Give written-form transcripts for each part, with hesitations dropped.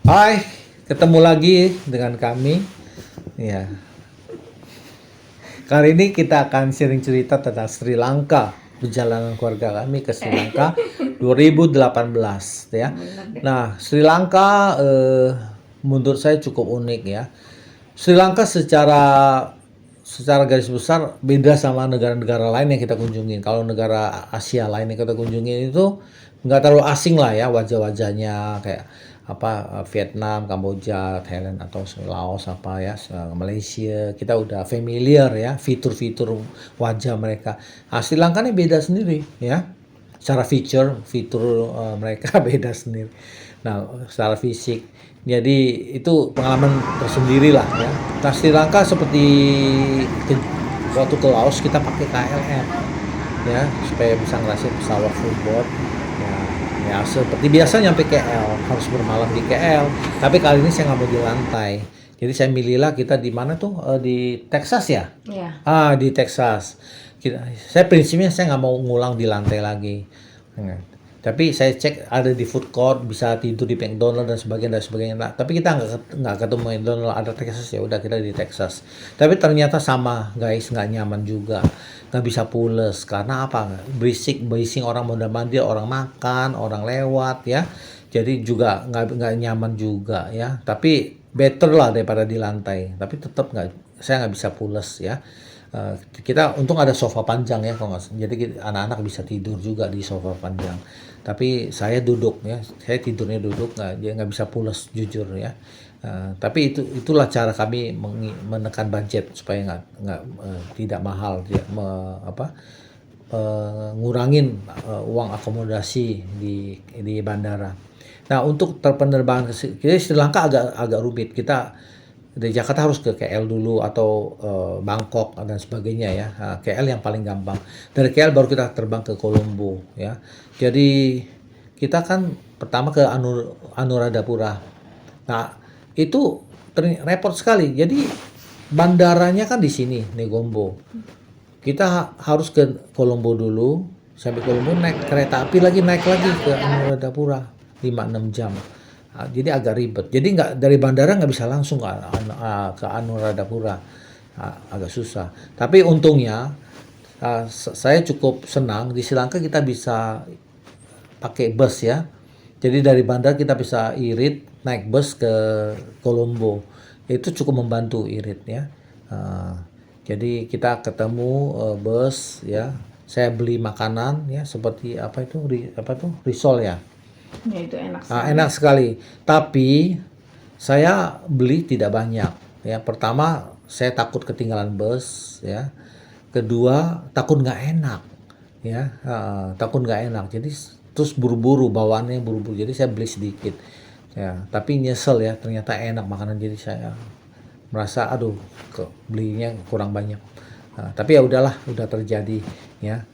Hai, ketemu lagi dengan kami. Ya, kali ini kita akan sharing cerita tentang Sri Lanka, perjalanan keluarga kami ke Sri Lanka 2018, ya. Nah, Sri Lanka menurut saya cukup unik ya. Sri Lanka secara garis besar beda sama negara-negara lain yang kita kunjungin. Kalau negara Asia lain yang kita kunjungin itu nggak terlalu asing lah ya wajah-wajahnya, kayak apa, Vietnam, Kamboja, Thailand atau Laos apa ya, Malaysia kita udah familiar ya fitur-fitur wajah mereka. Sri Lanka ini beda sendiri ya, secara fitur mereka beda sendiri. Nah, secara fisik, jadi itu pengalaman tersendiri lah ya. Nah, Sri Lanka seperti waktu ke Laos kita pakai KLM ya, supaya bisa ngerasain pesawat full board ya. Ya seperti biasa nyampe KL harus bermalam di KL, tapi kali ini saya nggak mau di lantai. Jadi saya milihlah kita di mana tuh, di Texas ya. Iya. Di Texas. Saya prinsipnya saya nggak mau ngulang di lantai lagi. Tapi saya cek ada di food court, bisa tidur di McDonald dan sebagainya. Nah, tapi kita nggak ketemu McDonald, ada Texas, ya udah kita di Texas. Tapi ternyata sama guys, nggak nyaman juga, nggak bisa pules karena apa? Bising orang mondar-mandir, orang makan, orang lewat ya. Jadi juga nggak nyaman juga ya. Tapi better lah daripada di lantai. Tapi tetap saya nggak bisa pules ya. Kita untung ada sofa panjang ya, kalau nggak, jadi anak-anak bisa tidur juga di sofa panjang. Tapi saya duduk ya, saya tidurnya duduk, nggak bisa pules jujur ya. Tapi itulah cara kami menekan budget supaya tidak mahal, ngurangin uang akomodasi di bandara. Nah, untuk penerbangan ke Sri Lanka agak rumit. Kita dari Jakarta harus ke KL dulu atau Bangkok dan sebagainya ya. KL yang paling gampang. Dari KL baru kita terbang ke Colombo ya. Jadi kita kan pertama ke Anuradhapura. Nah, itu repot sekali. Jadi bandaranya kan di sini, Negombo. Kita harus ke Colombo dulu. Sampai Colombo naik kereta api lagi, naik lagi ke Anuradhapura 5-6 jam. Jadi agak ribet. Jadi dari bandara nggak bisa langsung ke Anuradhapura. Agak susah. Tapi untungnya saya cukup senang di Sri Lanka kita bisa pakai bus ya. Jadi dari bandara kita bisa irit naik bus ke Colombo. Itu cukup membantu irit ya. Jadi kita ketemu bus ya. Saya beli makanan ya, seperti apa itu risol ya. Ya itu enak sekali. Enak sekali. Tapi saya beli tidak banyak. Ya, pertama saya takut ketinggalan bus. Ya, kedua takut nggak enak. Ya, takut nggak enak. Jadi terus buru-buru bawaannya buru-buru. Jadi saya beli sedikit. Ya, tapi nyesel ya. Ternyata enak makanan. Jadi saya merasa belinya kurang banyak. Tapi ya udahlah, udah terjadi. Ya.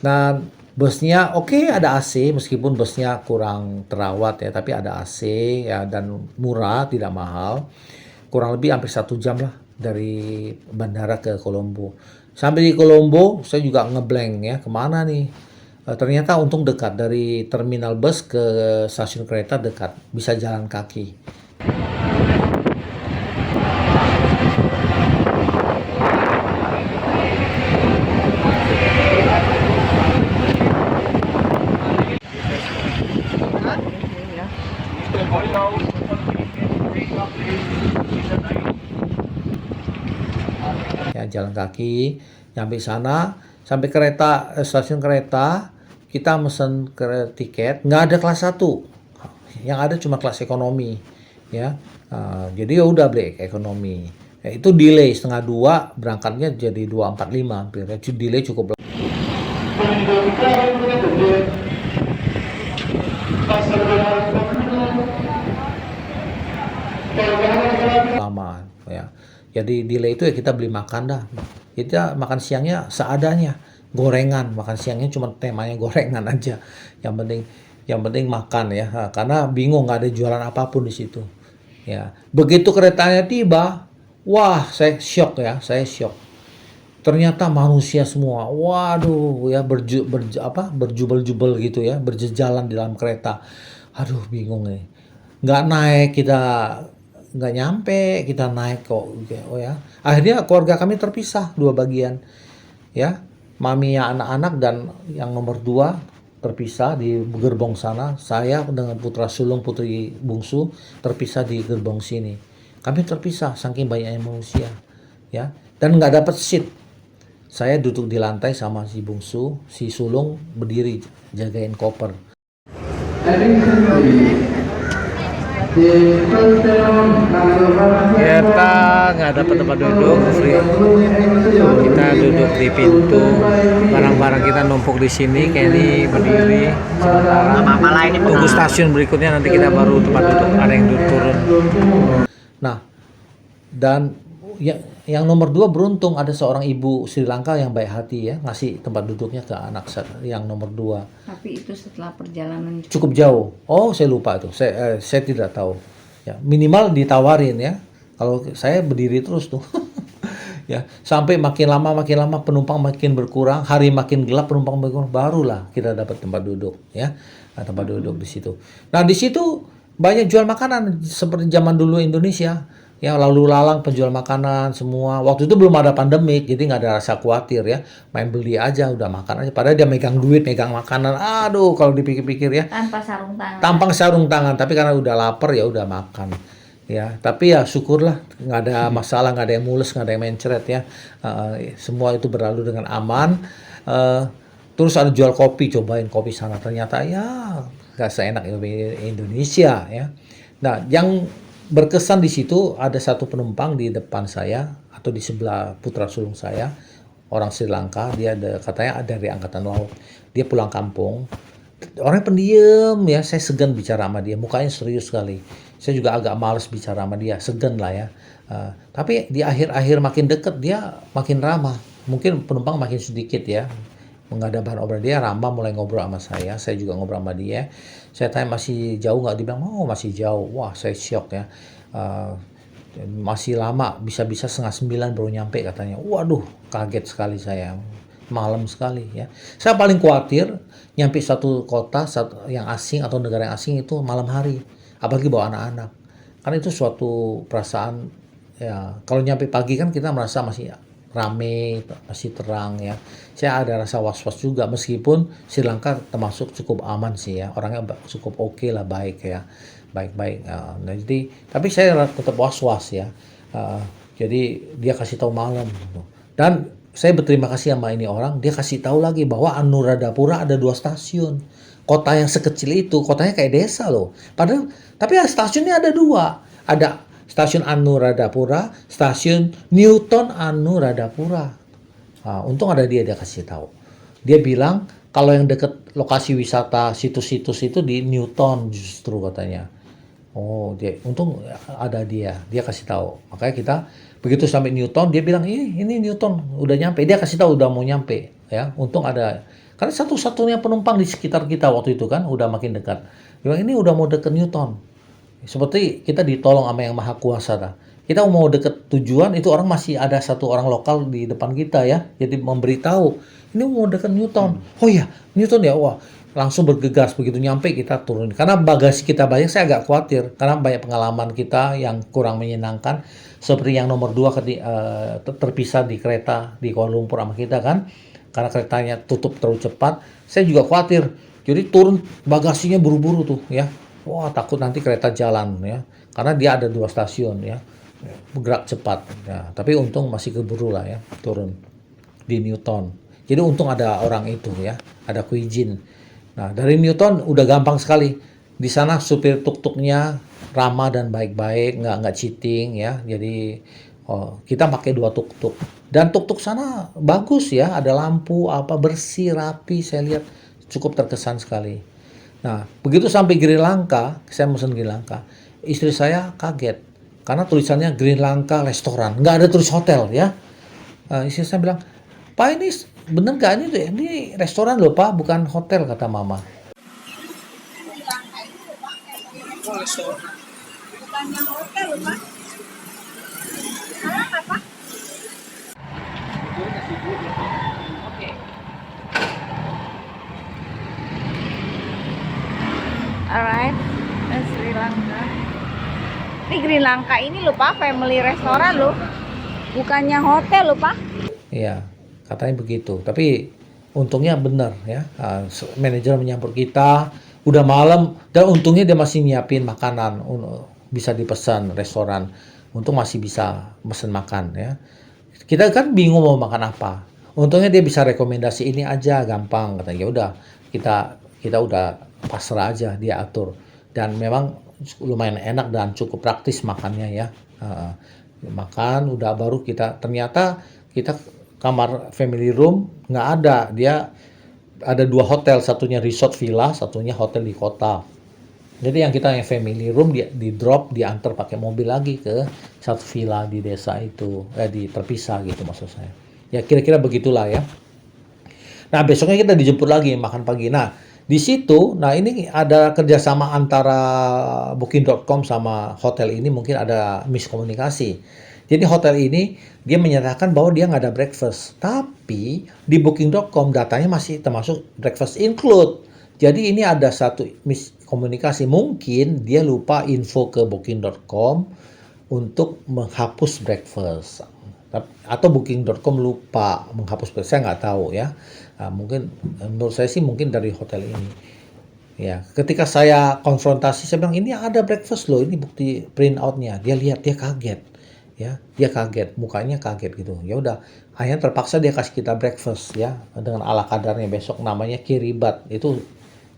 Nah, busnya oke, ada AC meskipun busnya kurang terawat ya, tapi ada AC ya dan murah, tidak mahal. Kurang lebih hampir 1 jam lah dari bandara ke Colombo. Sampai di Colombo saya juga ngeblank ya, kemana nih? Ternyata untung dekat dari terminal bus ke stasiun kereta, dekat, bisa jalan kaki. Ya, jalan kaki sampai sana, sampai stasiun kereta kita mesen tiket, nggak ada kelas 1, yang ada cuma kelas ekonomi ya. Jadi ya udah beli ekonomi ya, itu delay setengah 2 berangkatnya, jadi 2.45 hampir ya, delay cukup lama ya. Jadi delay itu ya kita beli makan dah. Kita makan siangnya seadanya, gorengan. Makan siangnya cuma temanya gorengan aja. Yang penting makan ya. Karena bingung, nggak ada jualan apapun di situ. Ya, begitu keretanya tiba, wah saya shock ya, saya shock. ternyata manusia semua. Waduh, ya berjubel-jubel gitu ya, berjejalan di dalam kereta. Aduh, bingung nih. Nggak naik kita, nggak nyampe, kita naik kok. Oh ya. Akhirnya keluarga kami terpisah dua bagian. Ya, mami yang anak-anak dan yang nomor dua terpisah di gerbong sana. Saya dengan putra sulung putri bungsu terpisah di gerbong sini. Kami terpisah saking banyaknya manusia. Ya, dan nggak dapat seat. Saya duduk di lantai sama si bungsu, si sulung berdiri jagain koper. Kita nggak dapat tempat duduk, kita duduk di pintu, barang-barang kita numpuk di sini, Kenny berdiri sementara tunggu stasiun berikutnya, nanti kita baru tempat duduk, ada yang turun. Nah, dan yang nomor dua beruntung ada seorang ibu Sri Lanka yang baik hati ya, ngasih tempat duduknya ke anak yang nomor dua. Tapi itu setelah perjalanan Cukup jauh. Oh, saya lupa tuh. Saya tidak tahu. Ya, minimal ditawarin ya. Kalau saya berdiri terus tuh. Ya, sampai makin lama penumpang makin berkurang, hari makin gelap penumpang berkurang, barulah kita dapat tempat duduk ya. Nah, tempat duduk di situ. Nah, di situ banyak jual makanan seperti zaman dulu Indonesia. Ya, lalu lalang penjual makanan semua. Waktu itu belum ada pandemik, jadi nggak ada rasa khawatir ya. Main beli aja, udah makan aja. Padahal dia megang duit, megang makanan. Aduh, kalau dipikir-pikir ya. tanpa sarung tangan. Tanpa sarung tangan, tapi karena udah lapar ya udah makan. Ya, tapi ya syukurlah nggak ada masalah, nggak ada yang mules, nggak ada yang mencret ya. Semua itu berlalu dengan aman. Terus ada jual kopi, cobain kopi sana. Ternyata ya nggak seenak Indonesia ya. Nah, yang berkesan di situ ada satu penumpang di depan saya atau di sebelah putra sulung saya, orang Sri Lanka, dia katanya ada dari angkatan laut. Dia pulang kampung. Orangnya pendiam ya, saya segan bicara sama dia, mukanya serius sekali. Saya juga agak males bicara sama dia, segan lah ya. Tapi di akhir-akhir makin deket dia makin ramah. Mungkin penumpang makin sedikit ya. Nggak ada bahan obrolan, dia ramah, mulai ngobrol sama saya juga ngobrol sama dia. Saya tanya masih jauh nggak, dia bilang oh masih jauh. Wah, saya shock ya. Masih lama, bisa-bisa 8:30 baru nyampe katanya. Waduh, kaget sekali saya, malam sekali ya. Saya paling khawatir nyampe satu kota yang asing atau negara yang asing itu malam hari, apalagi bawa anak-anak, karena itu suatu perasaan ya. Kalau nyampe pagi kan kita merasa masih rame, masih terang ya. Saya ada rasa was-was juga, meskipun Sri Lanka termasuk cukup aman sih ya, orangnya cukup oke lah, baik ya, baik-baik. Nah, jadi tapi saya tetap was-was ya. Jadi dia kasih tahu malam gitu. Dan saya berterima kasih sama ini orang, dia kasih tahu lagi bahwa Anuradhapura ada 2 stasiun. Kota yang sekecil itu, kotanya kayak desa loh. Padahal, tapi ya stasiunnya ada 2. Ada stasiun Anuradhapura, stasiun Newton Anuradhapura. Untung ada dia kasih tahu. Dia bilang kalau yang dekat lokasi wisata situs-situs itu di Newton justru katanya. Oh, untung ada dia kasih tahu. Makanya kita begitu sampai Newton, dia bilang, ini Newton udah nyampe. Dia kasih tahu udah mau nyampe ya. Untung ada, karena satu-satunya penumpang di sekitar kita waktu itu kan udah makin dekat. Dia bilang ini udah mau deket Newton. Seperti kita ditolong sama yang maha kuasa dah. Kita mau deket tujuan, itu orang masih ada satu orang lokal di depan kita ya. Jadi memberitahu, ini mau deket Newton. Oh iya, Newton ya. Wah, langsung bergegas, begitu nyampe kita turun. Karena bagasi kita banyak, saya agak khawatir. Karena banyak pengalaman kita yang kurang menyenangkan. Seperti yang nomor 2 terpisah di kereta di Kuala Lumpur sama kita kan. Karena keretanya tutup terlalu cepat. Saya juga khawatir. Jadi turun bagasinya buru-buru tuh ya. Wah, takut nanti kereta jalan ya. Karena dia ada 2 stasiun ya. Bergerak cepat. Ya, tapi untung masih keburu lah ya, turun di Newton. Jadi untung ada orang itu ya, ada Kuijin. Nah, dari Newton udah gampang sekali. Di sana supir tuk-tuknya ramah dan baik-baik, nggak cheating ya. Jadi kita pakai 2 tuk-tuk. Dan tuk-tuk sana bagus ya, ada lampu apa bersih, rapi, saya lihat cukup terkesan sekali. Nah, begitu sampai Sri Lanka, saya mesen Sri Lanka, istri saya kaget. Karena tulisannya Sri Lanka restoran, nggak ada tulis hotel ya. Istri saya bilang, Pak ini bener nggak ini restoran loh Pak, bukan hotel, kata Mama. Oh, restoran. Bukannya hotel Pak. Salah apa? kasih duit ya. Oke. Alright, Sri Lanka. Ini Sri Lanka ini lho Pak, family restoran lho. Bukannya hotel lho Pak. Iya, katanya begitu. Tapi untungnya benar ya. Manajer menyambut kita, udah malam dan untungnya dia masih nyiapin makanan, bisa dipesan restoran. Untung masih bisa pesen makan ya. Kita kan bingung mau makan apa. Untungnya dia bisa rekomendasi ini aja, gampang katanya. Ya udah, kita udah pasrah aja, dia atur. Dan memang lumayan enak dan cukup praktis makannya ya. Makan udah baru ternyata kita kamar family room nggak ada, dia ada 2 hotel, satunya resort villa, satunya hotel di kota. Jadi yang family room di drop, diantar pakai mobil lagi ke satu villa di desa itu, di terpisah gitu maksud saya. Ya kira-kira begitulah ya. Nah besoknya kita dijemput lagi makan pagi. Nah di situ, nah ini ada kerjasama antara Booking.com sama hotel ini, mungkin ada miskomunikasi. Jadi hotel ini dia menyatakan bahwa dia nggak ada breakfast, tapi di Booking.com datanya masih termasuk breakfast include. Jadi ini ada satu miskomunikasi, mungkin dia lupa info ke Booking.com untuk menghapus breakfast. Atau Booking.com lupa menghapus breakfast, saya nggak tahu ya. Mungkin menurut saya sih mungkin dari hotel ini. Ya, ketika saya konfrontasi, saya bilang ini ada breakfast loh, ini bukti print outnya. Dia lihat, dia kaget. Ya, dia kaget, mukanya kaget gitu. Ya udah, akhirnya terpaksa dia kasih kita breakfast ya dengan ala kadarnya. Besok namanya kiribat. Itu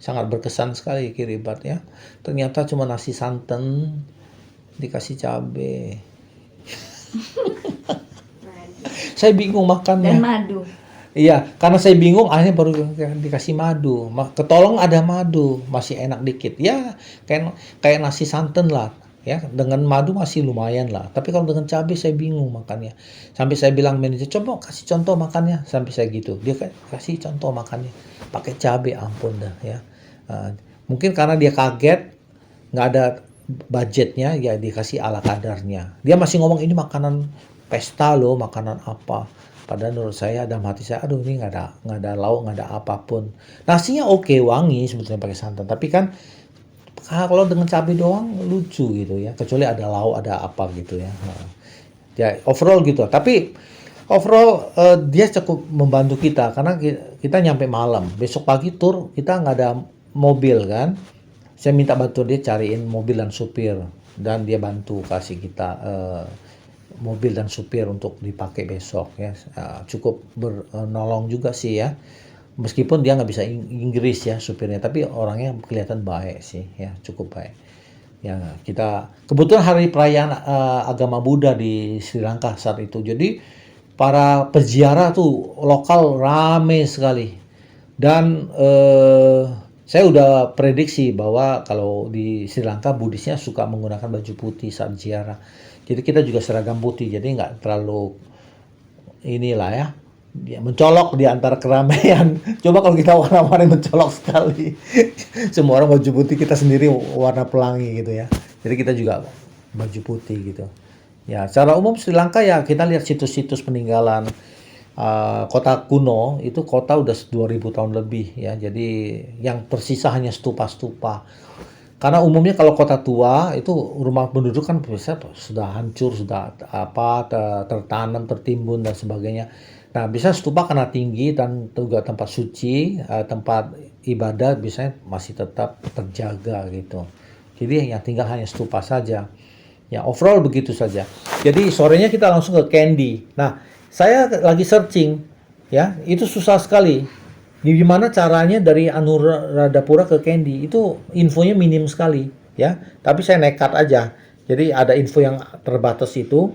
sangat berkesan sekali kiribat ya. Ternyata cuma nasi santan dikasih cabe. Saya bingung makannya. Dan madu. Iya, karena saya bingung, akhirnya baru dikasih madu. Ketolong ada madu, masih enak dikit. Ya, kayak nasi santan lah. Ya, dengan madu masih lumayan lah. Tapi kalau dengan cabai saya bingung makannya. Sampai saya bilang manajer, coba kasih contoh makannya. Sampai saya gitu. Dia kasih contoh makannya. Pakai cabai, ampun dah ya. Mungkin karena dia kaget, nggak ada budgetnya, ya dikasih ala kadarnya. Dia masih ngomong ini makanan pesta loh, makanan apa. Padahal menurut saya dalam hati saya, aduh ini nggak ada lauk, nggak ada apapun. Nasinya oke, wangi sebetulnya pakai santan. Tapi kan kalau dengan cabai doang lucu gitu ya. Kecuali ada lauk, ada apa gitu ya. Ya overall gitu. Tapi overall dia cukup membantu kita karena kita nyampe malam. Besok pagi tur kita nggak ada mobil kan. Saya minta bantu dia cariin mobil dan supir. Dan dia bantu kasih kita mobil dan supir untuk dipakai besok ya. Cukup menolong juga sih ya, meskipun dia nggak bisa Inggris ya supirnya, tapi orangnya kelihatan baik sih ya, cukup baik ya. Kita kebetulan hari perayaan agama Buddha di Sri Lanka saat itu, jadi para peziarah tuh lokal rame sekali. Dan saya udah prediksi bahwa kalau di Sri Lanka Buddhisnya suka menggunakan baju putih saat ziarah. Jadi kita juga seragam putih, jadi nggak terlalu inilah ya, mencolok di antara keramaian. Coba kalau kita warna-warni mencolok sekali. Semua orang baju putih, kita sendiri warna pelangi gitu ya. Jadi kita juga baju putih gitu. Ya, secara umum Sri Lanka ya kita lihat situs-situs peninggalan kota kuno, itu kota udah 2000 tahun lebih ya. Jadi yang tersisa hanya stupa-stupa. Karena umumnya kalau kota tua itu rumah penduduk kan bisa sudah hancur, sudah tertanam, tertimbun dan sebagainya. Nah, bisa stupa karena tinggi dan juga tempat suci, tempat ibadah biasanya masih tetap terjaga gitu. Jadi yang tinggal hanya stupa saja. Ya, overall begitu saja. Jadi sorenya kita langsung ke Kandy. Nah, saya lagi searching ya, itu susah sekali. Gimana caranya dari Anuradhapura ke Kandy? Itu infonya minim sekali ya. Tapi saya nekat aja. Jadi ada info yang terbatas itu.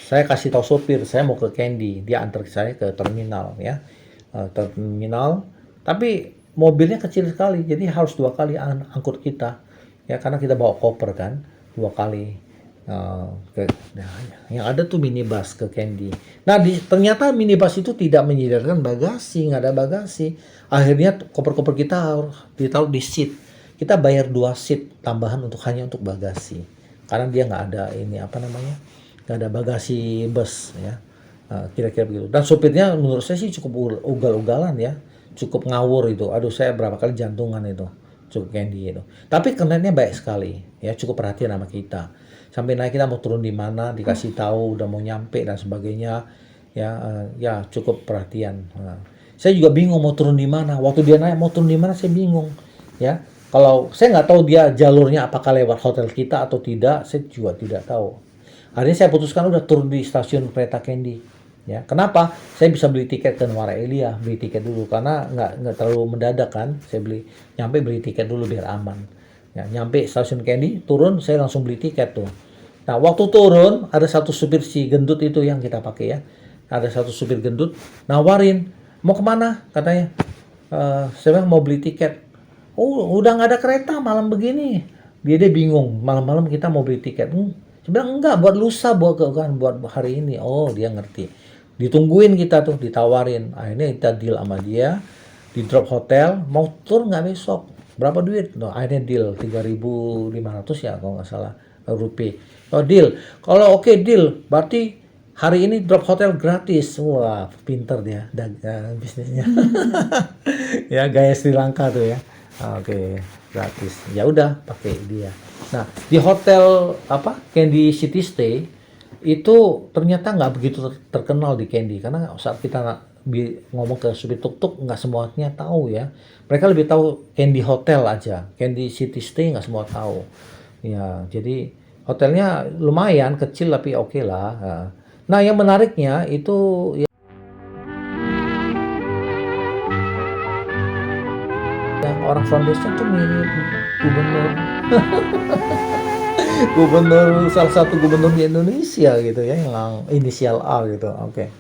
Saya kasih tahu sopir, saya mau ke Kandy. Dia antar saya ke terminal ya. Terminal. Tapi mobilnya kecil sekali. Jadi harus 2 kali angkut kita. Ya, karena kita bawa koper kan. 2 kali. Yang ada tuh minibus ke Kandy. Nah, ternyata minibus itu tidak menyediakan bagasi, nggak ada bagasi. Akhirnya koper-koper kita harus ditaruh di seat. Kita bayar 2 seat tambahan hanya untuk bagasi. Karena dia nggak ada nggak ada bagasi bus ya. Kira-kira begitu. Dan supirnya menurut saya sih cukup ugal-ugalan ya, cukup ngawur itu. Aduh, saya berapa kali jantungan itu, cukup Candy itu. Tapi kerennya baik sekali, ya cukup perhatian sama kita. Sampai naik kita mau turun di mana, dikasih tahu udah mau nyampe dan sebagainya, ya ya cukup perhatian. Nah, saya juga bingung mau turun di mana. Waktu dia naik mau turun di mana saya bingung, ya. Kalau saya nggak tahu dia jalurnya apakah lewat hotel kita atau tidak, saya juga tidak tahu. Akhirnya saya putuskan udah turun di stasiun kereta Candy. Ya, kenapa? Saya bisa beli tiket ke Muara Elia, beli tiket dulu karena nggak terlalu mendadak kan. Saya beli tiket dulu biar aman. Ya, nyampe stasiun Candy, turun saya langsung beli tiket tuh. Nah, waktu turun ada satu supir si gendut itu yang kita pakai ya. Ada satu supir gendut nawarin, mau kemana? Katanya. Saya bilang mau beli tiket. Oh, udah nggak ada kereta malam begini. Dia bingung, malam-malam kita mau beli tiket. Saya bilang enggak, buat lusa, buat hari ini. Oh, dia ngerti. Ditungguin kita tuh, ditawarin. Akhirnya kita deal sama dia, di drop hotel, mau tur nggak besok? Berapa duit? No, akhirnya deal 3.500 ya kalau nggak salah rupiah. Oh deal, kalau oke deal, berarti hari ini drop hotel gratis. Wah pinter dia bisnisnya. Ya gaya Sri Lanka tuh ya. Oke, gratis. Ya udah pakai dia. Nah di hotel Candy City Stay itu ternyata nggak begitu terkenal di Candy karena saat kita ngomong ke supir tuk-tuk nggak semuanya tahu ya. Mereka lebih tahu Candy Hotel aja, Candy City Stay nggak semua tahu. Ya jadi hotelnya lumayan kecil tapi oke lah. Nah yang menariknya itu yang orang foundation tuh mirip gubernur. Salah satu gubernur di Indonesia gitu ya yang inisial A gitu. Oke.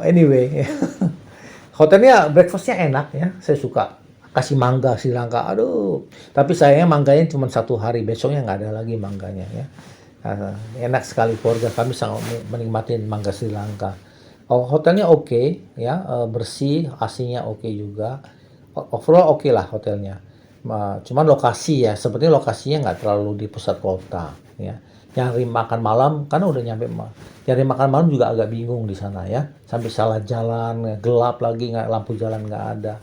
Anyway, hotelnya breakfastnya enak ya, saya suka. Kasih mangga Sri Lanka, aduh. Tapi sayangnya mangganya cuma 1 hari, besoknya nggak ada lagi mangganya ya. Enak sekali, keluarga kami sangat menikmati mangga Sri Lanka. Hotelnya oke ya, bersih, AC-nya oke juga. Overall oke lah hotelnya. Cuman lokasi ya, sepertinya lokasinya nggak terlalu di pusat kota ya. Nyari makan malam karena udah nyampe, nyari makan malam juga agak bingung di sana ya, sampai salah jalan, gelap lagi, nggak lampu jalan nggak ada.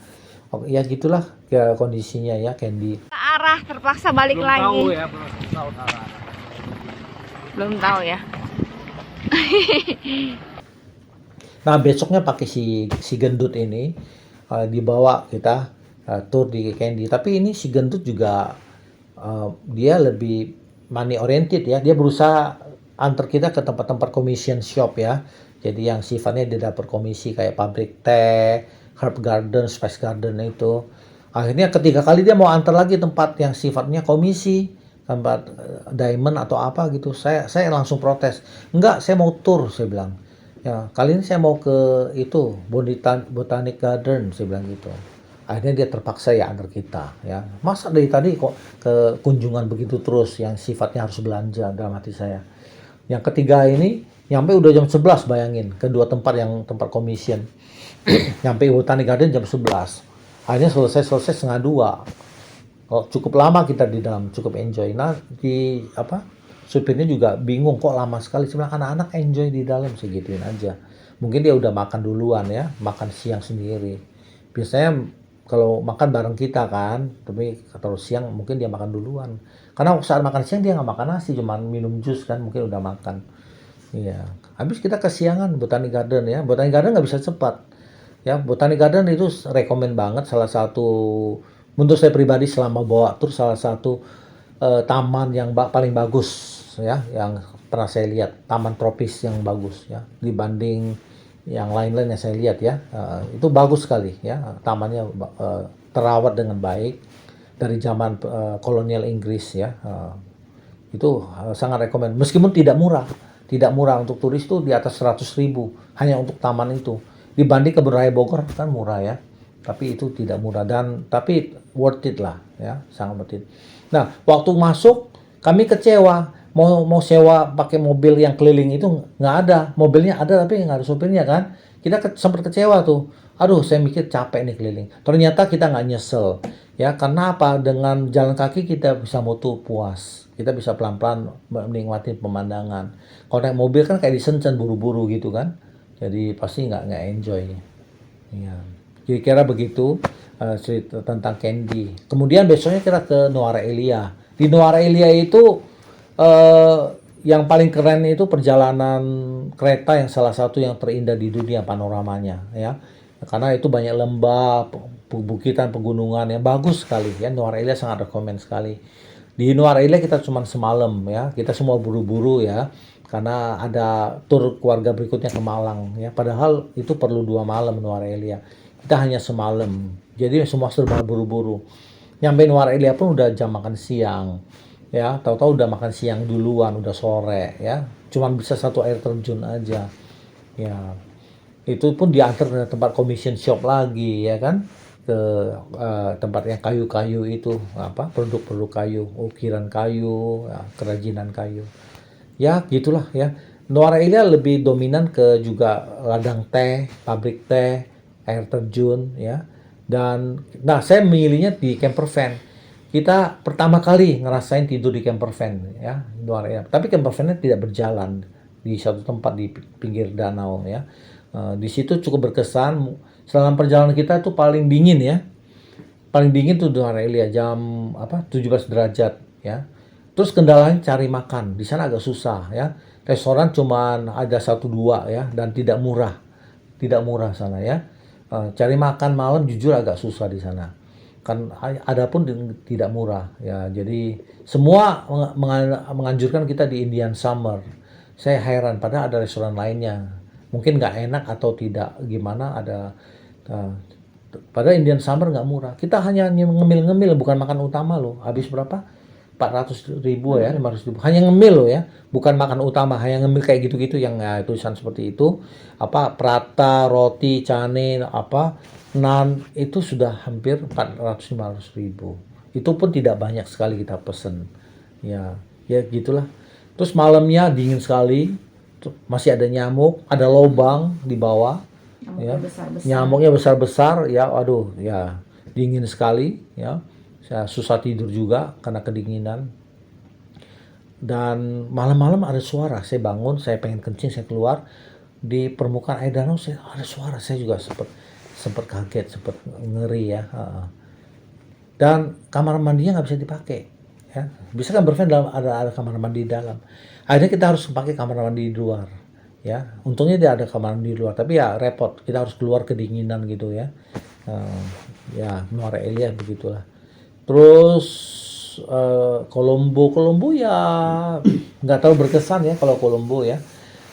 Ya gitulah ya kondisinya ya Candy. Arah terpaksa balik Belum lagi. tahu ya, belum tahu arah. Belum tahu ya. Nah besoknya pakai si gendut ini dibawa kita tour di Candy. Tapi ini si gendut juga dia lebih money oriented ya. Dia berusaha antar kita ke tempat-tempat commission shop ya. Jadi yang sifatnya dia dapat komisi kayak pabrik teh, herb garden, spice garden itu. Akhirnya ketiga kali dia mau antar lagi tempat yang sifatnya komisi, tempat diamond atau apa gitu. Saya langsung protes. Enggak, saya mau tour, saya bilang. Ya, kali ini saya mau ke itu Botanic Garden, saya bilang gitu. Akhirnya dia terpaksa ya antar kita ya. Masa dari tadi kok ke kunjungan begitu terus yang sifatnya harus belanja, dalam hati saya. Yang ketiga ini nyampe udah jam 11, bayangin, kedua tempat yang tempat commission. Nyampe Botanic Garden jam 11. Akhirnya selesai 1:30. Oh, cukup lama kita di dalam, cukup enjoy. Nah, supirnya juga bingung kok lama sekali. Sebenarnya anak-anak enjoy di dalam, segituin aja. Mungkin dia udah makan duluan ya, makan siang sendiri. Biasanya kalau makan bareng kita kan, tapi kalau siang mungkin dia makan duluan. Karena saat makan siang dia nggak makan nasi, cuma minum jus kan, mungkin udah makan. Iya. Habis kita kesiangan Botanic Garden ya. Botanic Garden nggak bisa cepat. Ya, Botanic Garden itu rekomen banget, salah satu menurut saya pribadi selama bawa tur salah satu taman yang paling bagus ya, yang pernah saya lihat, taman tropis yang bagus ya dibanding yang lain-lain yang saya lihat ya. Itu bagus sekali ya, tamannya terawat dengan baik dari zaman kolonial Inggris ya. Itu sangat rekomen, meskipun tidak murah untuk turis tuh di atas 100.000 hanya untuk taman itu, dibanding Kebun Raya Bogor kan murah ya, tapi itu tidak murah tapi worth it lah ya, sangat worth it. Nah waktu masuk kami kecewa, mau sewa pakai mobil yang keliling itu nggak ada, mobilnya ada tapi nggak ada supirnya kan. Kita sempat kecewa tuh, aduh saya mikir capek nih keliling. Ternyata kita nggak nyesel ya, karena apa, dengan jalan kaki kita bisa moto puas, kita bisa pelan-pelan menikmati pemandangan. Kalau naik mobil kan kayak disencen buru-buru gitu kan, Jadi pasti nggak enjoy. Ya. Kira-kira begitu cerita tentang Candy. Kemudian besoknya kita ke Nuara Elia. Di Nuara Elia itu yang paling keren itu perjalanan kereta yang salah satu yang terindah di dunia panoramanya ya. Karena itu banyak lembah, bukitan, pegunungan yang bagus sekali ya. Nuara Elia sangat rekomen sekali. Di Nuara Elia kita cuma semalam ya. Kita semua buru-buru ya. Karena ada tur keluarga berikutnya ke Malang ya. Padahal itu perlu 2 malam Nuara Elia. Kita hanya semalam. Jadi semua serba buru-buru. Nyampe Nuara Elia pun udah jam makan siang. Ya, tahu-tahu udah makan siang duluan, udah sore ya. Cuman bisa satu air terjun aja. Ya. Itu pun diantar ke tempat commission shop lagi ya kan. Ke tempat yang kayu-kayu itu, apa? Produk-produk kayu, ukiran kayu, ya, kerajinan kayu. Ya, gitulah ya. Nuara Elia lebih dominan ke juga ladang teh, pabrik teh, air terjun ya. Dan nah saya memilihnya di camper van. Kita pertama kali ngerasain tidur di camper van ya, Nuara Elia. Tapi camper van-nya tidak berjalan di satu tempat di pinggir danau ya. Di situ cukup berkesan. Selama perjalanan kita tuh paling dingin ya. Paling dingin tuh Nuara Elia jam 17 derajat ya. Terus kendalanya cari makan, di sana agak susah ya. Restoran cuman ada 1-2 ya dan tidak murah sana ya. Cari makan malam jujur agak susah di sana. Kan ada pun tidak murah ya. Jadi semua menganjurkan kita di Indian Summer. Saya heran padahal ada restoran lainnya. Mungkin nggak enak atau tidak gimana ada. Padahal Indian Summer nggak murah. Kita hanya ngemil-ngemil bukan makan utama loh. Habis berapa? 400.000 ya, 500.000. Hanya ngemil loh ya, bukan makan utama, hanya ngemil kayak gitu-gitu yang ya, tulisan seperti itu. Prata, roti, cane, nan itu sudah hampir 400-500.000. Itu pun tidak banyak sekali kita pesen. Ya gitulah. Terus malamnya dingin sekali, masih ada nyamuk, ada lubang di bawah. Nyamuknya besar-besar. Nyamuknya besar-besar ya, aduh ya dingin sekali ya. Saya susah tidur juga karena kedinginan. Dan malam-malam ada suara. Saya bangun, saya pengen kencing, saya keluar di permukaan air danau. Ada suara. Saya juga sempat kaget, sempat ngeri ya. Dan kamar mandinya nggak bisa dipakai. Ya. Bisa kan berfan ada kamar mandi di dalam. Akhirnya kita harus pakai kamar mandi di luar. Ya, untungnya dia ada kamar mandi di luar. Tapi ya repot. Kita harus keluar kedinginan gitu ya. Ya, Nuara Elia begitulah. Terus Kolombo ya nggak terlalu berkesan ya kalau Kolombo ya.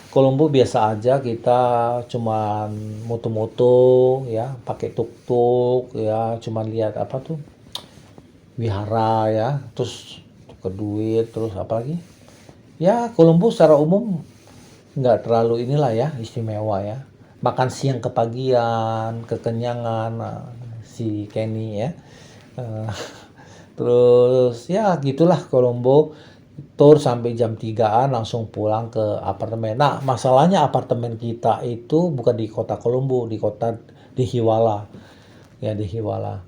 Kolombo biasa aja, kita cuman moto-moto ya, pakai tuk-tuk ya, cuman lihat wihara ya, terus tukar duit, terus apa lagi? Ya Kolombo secara umum nggak terlalu inilah ya, istimewa ya. Makan siang kepagian, kekenyangan si Kenny ya. Terus ya gitulah Kolombo, tur sampai jam 3-an langsung pulang ke apartemen. Nah masalahnya apartemen kita itu bukan di kota Kolombo, di kota Dehiwala ya, Dehiwala.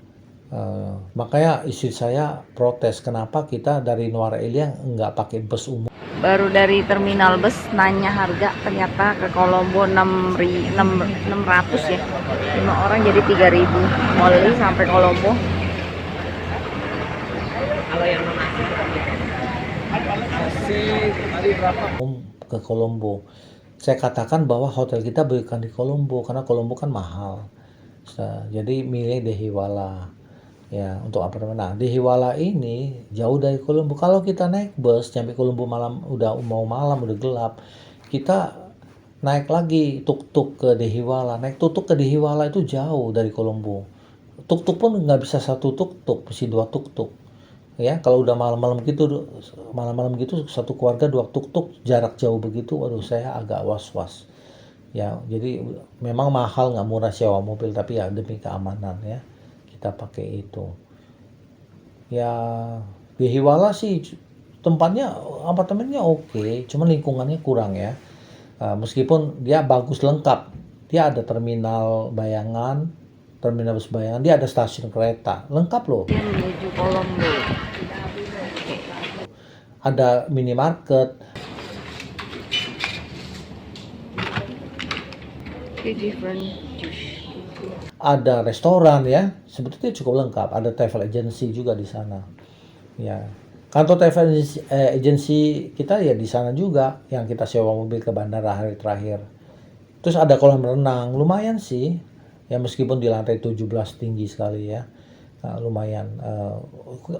Makanya istri saya protes kenapa kita dari Nuara Elia nggak pakai bus umum. Baru dari terminal bus nanya harga, ternyata ke Kolombo 600 ya. 5 orang jadi 3.000. Molly sampai Kolombo. Kalau yang ke Kolombo, saya katakan bahwa hotel kita bukan di Kolombo karena Kolombo kan mahal. Jadi milih Dehiwala ya untuk apartemen. Nah Dehiwala ini jauh dari Kolombo. Kalau kita naik bus sampai Kolombo malam, udah mau malam, udah gelap, kita naik lagi tuk-tuk ke Dehiwala. Naik tuk-tuk ke Dehiwala itu jauh dari Kolombo. Tuk-tuk pun nggak bisa satu tuk-tuk, mesti 2 tuk-tuk. Ya kalau udah malam-malam gitu satu keluarga 2 tuk-tuk jarak jauh begitu, waduh saya agak was-was ya. Jadi memang mahal, nggak murah sewa mobil, tapi ya demi keamanan ya kita pakai itu ya. Dehiwala sih tempatnya, apartemennya oke, cuman lingkungannya kurang ya. Meskipun dia bagus, lengkap, dia ada terminal bayangan, terminal bus bayangan, dia ada stasiun kereta, lengkap loh. Menuju Kolombo. Ada minimarket. different juice. Ada restoran ya, sebetulnya cukup lengkap. Ada travel agency juga di sana. Ya, kantor travel agency kita ya di sana juga, yang kita sewa mobil ke bandara hari terakhir. Terus ada kolam renang, lumayan sih. Ya meskipun di lantai 17 tinggi sekali ya. Nah, lumayan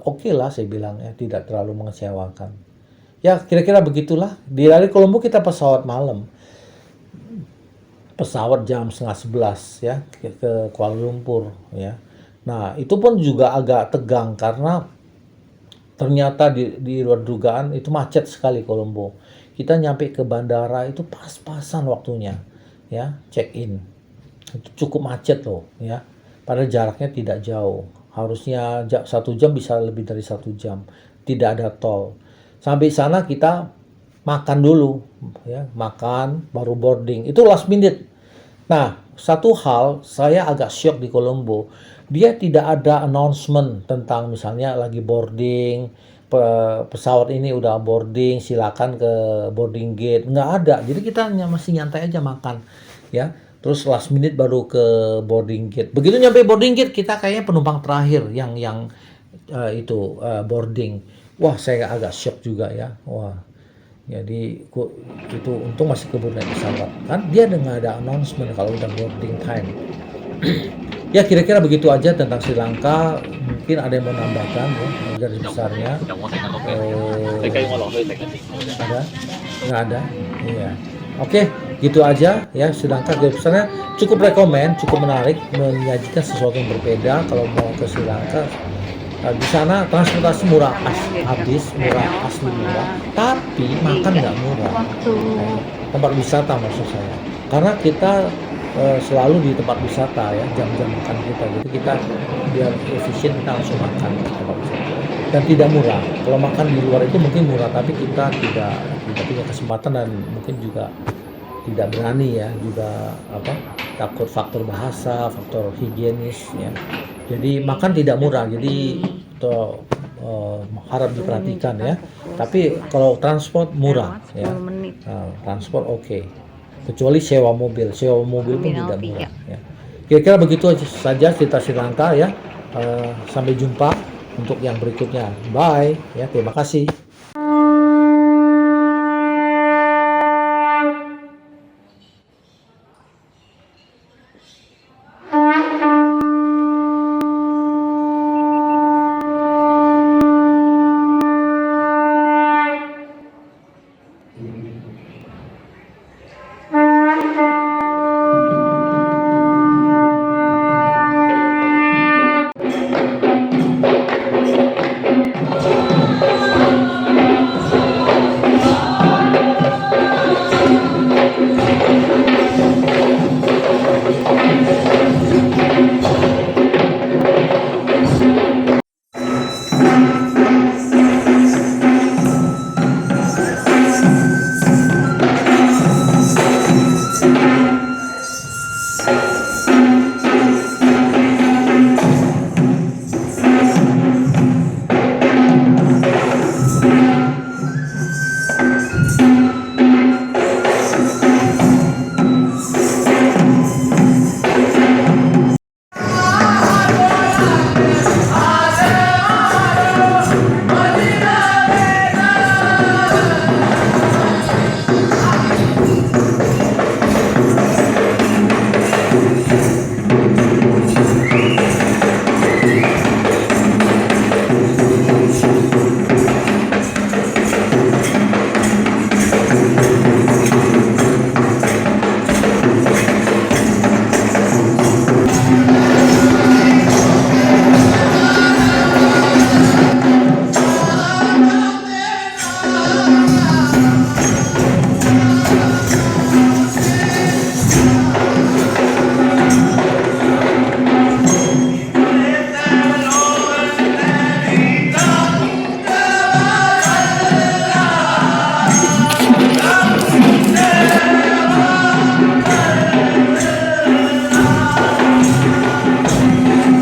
oke lah saya bilang ya, tidak terlalu mengecewakan. Ya kira-kira begitulah. Dari Kolombo kita pesawat malam. Pesawat jam 10:30 ya ke Kuala Lumpur ya. Nah, itu pun juga agak tegang karena ternyata di luar dugaan itu macet sekali Kolombo. Kita nyampe ke bandara itu pas-pasan waktunya ya, check in. Itu cukup macet loh ya. Padahal jaraknya tidak jauh. Harusnya 1 jam bisa lebih dari 1 jam. Tidak ada tol. Sampai sana kita makan dulu ya, makan baru boarding. Itu last minute. Nah, satu hal saya agak shock di Kolombo, dia tidak ada announcement tentang misalnya lagi boarding, pesawat ini udah boarding, silakan ke boarding gate, nggak ada. Jadi kita masih nyantai aja makan, ya. Terus last minute baru ke boarding gate. Begitu nyampe boarding gate kita kayaknya penumpang terakhir yang boarding. Wah, saya agak shock juga ya. Wah. Jadi itu untung masih keburu naik pesawat kan, dia nggak ada announcement kalau udah boarding time. Ya kira-kira begitu aja tentang Sri Lanka. Mungkin ada yang mau nambahkan ya garis besarnya. Ada? Nggak ada? Iya. Oke, gitu aja ya Sri Lanka garis besarnya. Cukup rekomen, cukup menarik, menyajikan sesuatu yang berbeda kalau mau ke Sri Lanka. Di sana transportasi murah habis, murah asli murah, tapi makan nggak murah. Tempat wisata maksud saya, karena kita selalu di tempat wisata ya, jam-jam makan kita, jadi kita biar efisien kita langsung makan di tempat wisata dan tidak murah. Kalau makan di luar itu mungkin murah, tapi kita tidak punya kesempatan dan mungkin juga tidak berani ya, juga takut faktor bahasa, faktor higienis ya. Jadi makan tidak murah, jadi harap diperhatikan ya. Tapi kalau transport murah ya, transport oke. Kecuali sewa mobil pun tidak murah ya. Kira-kira begitu saja cerita Sri Lanka ya. Sampai jumpa untuk yang berikutnya. Bye ya, terima kasih.